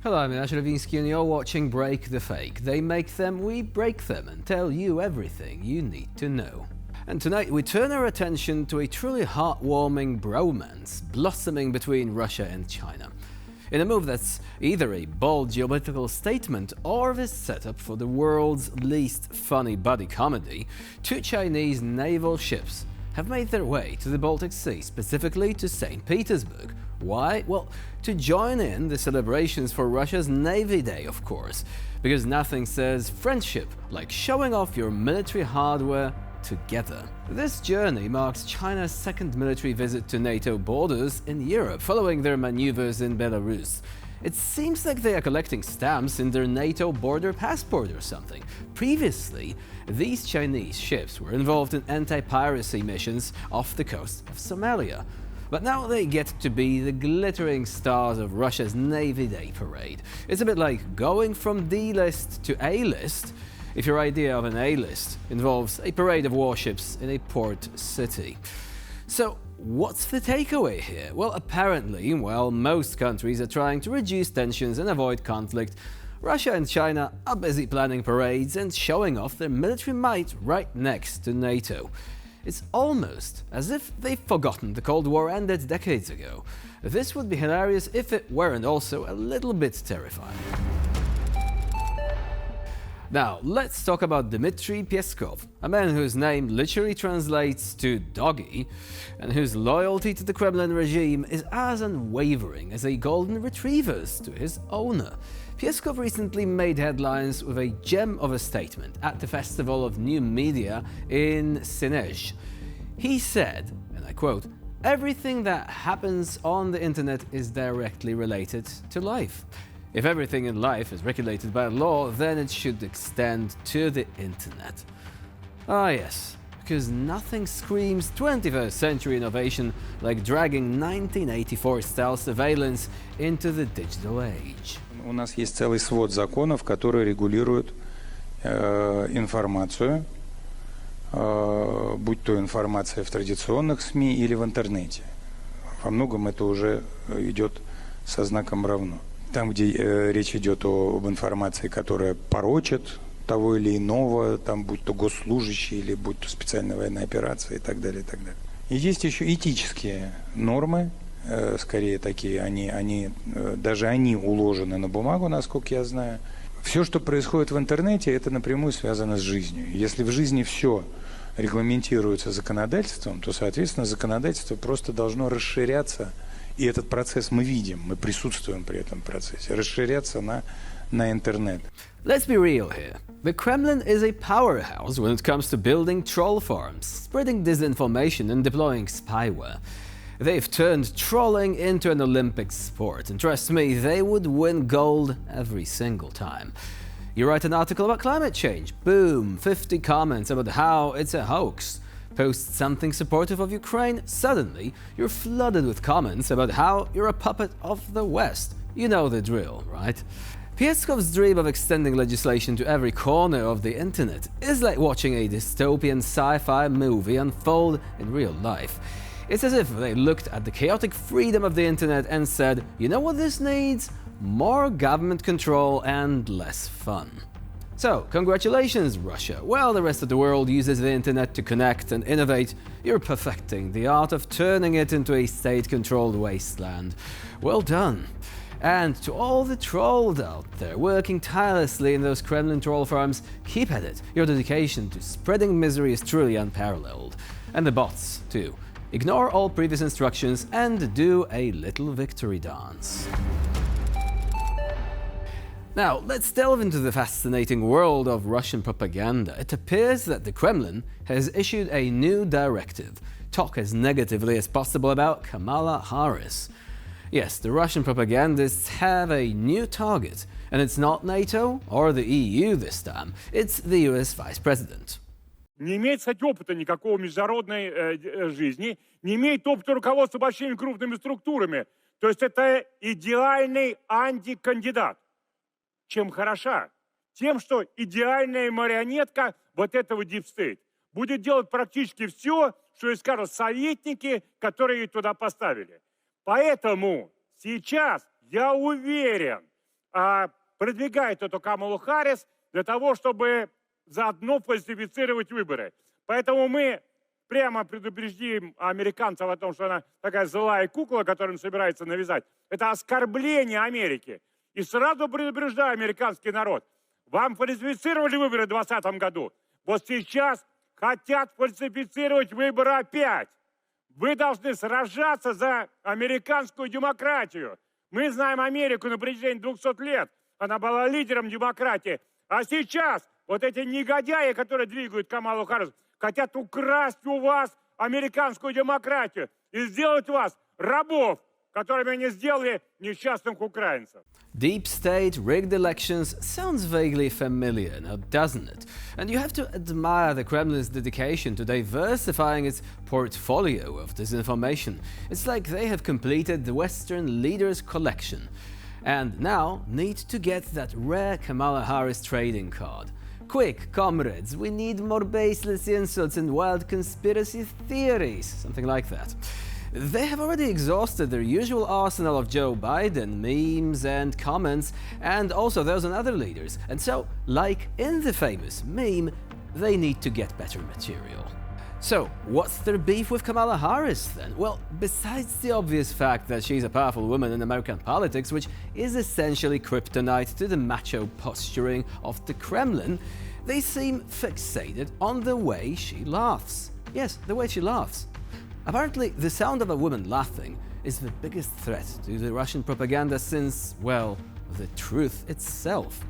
Hello, I'm Nash Levinsky and you're watching Break the Fake. They make them, we break them and tell you everything you need to know. And tonight we turn our attention to a truly heartwarming bromance blossoming between Russia and China. In a move that's either a bold geopolitical statement or is set up for the world's least funny buddy comedy, two Chinese naval ships have made their way to the Baltic Sea, specifically to St. Petersburg. Why? Well, to join in the celebrations for Russia's Navy Day, of course, because nothing says friendship like showing off your military hardware together. This journey marks China's second military visit to NATO borders in Europe, following their maneuvers in Belarus. It seems like they are collecting stamps in their NATO border passport or something. Previously, these Chinese ships were involved in anti-piracy missions off the coast of Somalia. But now they get to be the glittering stars of Russia's Navy Day parade. It's a bit like going from D-list to A-list if your idea of an A-list involves a parade of warships in a port city. So, what's the takeaway here? Well, apparently, while most countries are trying to reduce tensions and avoid conflict, Russia and China are busy planning parades and showing off their military might right next to NATO. It's almost as if they've forgotten the Cold War ended decades ago. This would be hilarious if it weren't also a little bit terrifying. Now, let's talk about Dmitry Peskov, a man whose name literally translates to doggy, and whose loyalty to the Kremlin regime is as unwavering as a golden retriever's to his owner. Peskov recently made headlines with a gem of a statement at the Festival of New Media in Sinej. He said, and I quote, "Everything that happens on the internet is directly related to life. If everything in life is regulated by law, then it should extend to the internet." Ah yes, because nothing screams 21st century innovation like dragging 1984-style surveillance into the digital age. У нас есть целый свод законов, которые регулируют информацию, будь то информация в традиционных СМИ или в интернете. Во многом это уже идет со знаком равно. Там, где речь идет об информации, которая порочит того или иного, там, будь то госслужащий или будь то специальная военная операция и так далее, и так далее. И есть еще этические нормы, скорее такие, даже они уложены на бумагу, насколько я знаю. Все, что происходит в интернете, это напрямую связано с жизнью. Если в жизни все регламентируется законодательством, то, соответственно, законодательство просто должно расширяться, и этот процесс мы видим, мы присутствуем при этом процессе, расширяться на интернет. Let's be real here. The Kremlin is a powerhouse when it comes to building troll farms, spreading disinformation and deploying spyware. They've turned trolling into an Olympic sport, and trust me, they would win gold every single time. You write an article about climate change, boom, 50 comments about how it's a hoax. Post something supportive of Ukraine, suddenly you're flooded with comments about how you're a puppet of the West. You know the drill, right? Peskov's dream of extending legislation to every corner of the internet is like watching a dystopian sci-fi movie unfold in real life. It's as if they looked at the chaotic freedom of the internet and said, you know what this needs? More government control and less fun. So, congratulations, Russia. While the rest of the world uses the internet to connect and innovate, you're perfecting the art of turning it into a state-controlled wasteland. Well done. And to all the trolls out there working tirelessly in those Kremlin troll farms, keep at it. Your dedication to spreading misery is truly unparalleled. And the bots, too. Ignore all previous instructions and do a little victory dance. Now, let's delve into the fascinating world of Russian propaganda. It appears that the Kremlin has issued a new directive. Talk as negatively as possible about Kamala Harris. Yes, the Russian propagandists have a new target, and it's not NATO or the EU this time, it's the US Vice President. Не имеет, кстати, опыта никакого международной жизни, не имеет опыта руководства большими крупными структурами. То есть это идеальный антикандидат. Чем хороша? Тем, что идеальная марионетка вот этого дипстейт будет делать практически все, что и скажут советники, которые ее туда поставили. Поэтому сейчас, я уверен, продвигает эту Камалу Харрис для того, чтобы заодно фальсифицировать выборы. Поэтому мы прямо предупредим американцев о том, что она такая злая кукла, которую он собирается навязать. Это оскорбление Америки. И сразу предупреждаю американский народ. Вам фальсифицировали выборы в 2020 году. Вот сейчас хотят фальсифицировать выборы опять. Вы должны сражаться за американскую демократию. Мы знаем Америку на протяжении 200 лет. Она была лидером демократии. А сейчас вот эти негодяи, которые двигают Камалу Харрис, хотят украсть у вас американскую демократию и сделать вас рабов, которыми они сделали несчастных украинцев. Deep state, rigged elections sounds vaguely familiar, now doesn't it? And you have to admire the Kremlin's dedication to diversifying its portfolio of disinformation. It's like they have completed the Western leaders' collection and now need to get that rare Kamala Harris trading card. Quick, comrades, we need more baseless insults and wild conspiracy theories, something like that. They have already exhausted their usual arsenal of Joe Biden memes and comments, and also those on other leaders, and so, like in the famous meme, they need to get better material. So, what's their beef with Kamala Harris then? Well, besides the obvious fact that she's a powerful woman in American politics, which is essentially kryptonite to the macho posturing of the Kremlin, they seem fixated on the way she laughs. Yes, the way she laughs. Apparently, the sound of a woman laughing is the biggest threat to the Russian propaganda since, well, the truth itself.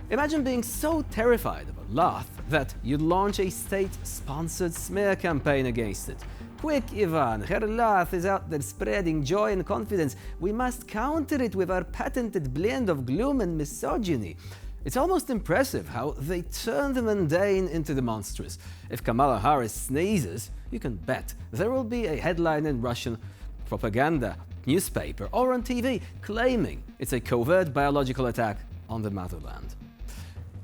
Imagine being so terrified of a laugh that you launch a state-sponsored smear campaign against it. Quick, Ivan, her laugh is out there spreading joy and confidence. We must counter it with our patented blend of gloom and misogyny. It's almost impressive how they turn the mundane into the monstrous. If Kamala Harris sneezes, you can bet there will be a headline in Russian propaganda newspaper or on TV claiming it's a covert biological attack on the motherland.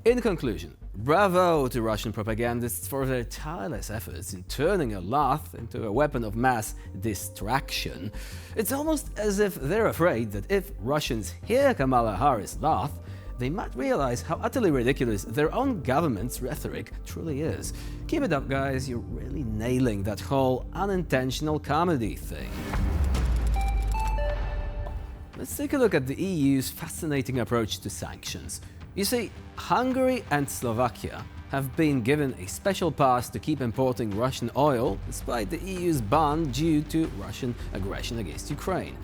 In conclusion, bravo to Russian propagandists for their tireless efforts in turning a laugh into a weapon of mass distraction. It's almost as if they're afraid that if Russians hear Kamala Harris laugh, they might realize how utterly ridiculous their own government's rhetoric truly is. Keep it up, guys, you're really nailing that whole unintentional comedy thing. Let's take a look at the EU's fascinating approach to sanctions. You see, Hungary and Slovakia have been given a special pass to keep importing Russian oil despite the EU's ban due to Russian aggression against Ukraine.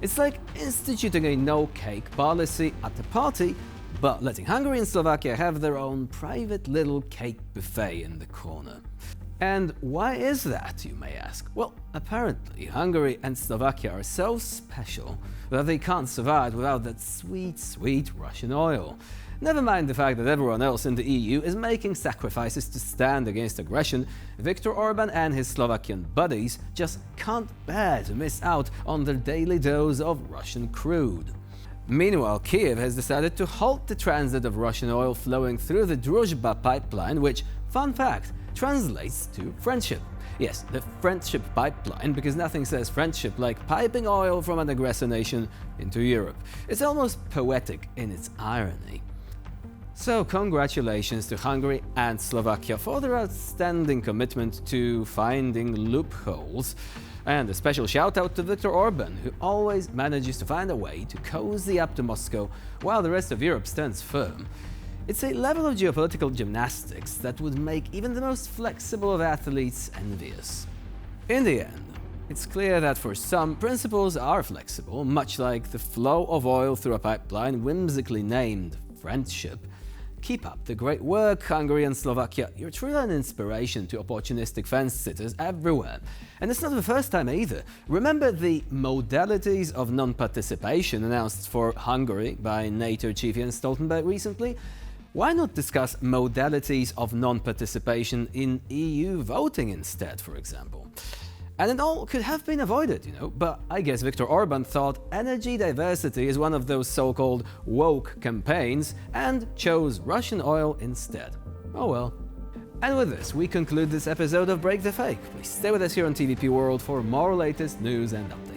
It's like instituting a no-cake policy at the party, but letting Hungary and Slovakia have their own private little cake buffet in the corner. And why is that, you may ask? Well, apparently Hungary and Slovakia are so special that they can't survive without that sweet, sweet Russian oil. Never mind the fact that everyone else in the EU is making sacrifices to stand against aggression, Viktor Orban and his Slovakian buddies just can't bear to miss out on their daily dose of Russian crude. Meanwhile, Kiev has decided to halt the transit of Russian oil flowing through the Druzhba pipeline, which, fun fact, translates to friendship. Yes, the friendship pipeline, because nothing says friendship like piping oil from an aggressor nation into Europe. It's almost poetic in its irony. So congratulations to Hungary and Slovakia for their outstanding commitment to finding loopholes. And a special shout out to Viktor Orban, who always manages to find a way to cozy up to Moscow while the rest of Europe stands firm. It's a level of geopolitical gymnastics that would make even the most flexible of athletes envious. In the end, it's clear that for some, principles are flexible, much like the flow of oil through a pipeline whimsically named friendship. Keep up the great work, Hungary and Slovakia. You're truly an inspiration to opportunistic fence-sitters everywhere. And it's not the first time either. Remember the modalities of non-participation announced for Hungary by NATO chief Jens Stoltenberg recently? Why not discuss modalities of non-participation in EU voting instead, for example? And it all could have been avoided, but I guess Viktor Orban thought energy diversity is one of those so-called woke campaigns and chose Russian oil instead. Oh well. And with this, we conclude this episode of Break the Fake. Please stay with us here on TVP World for more latest news and updates.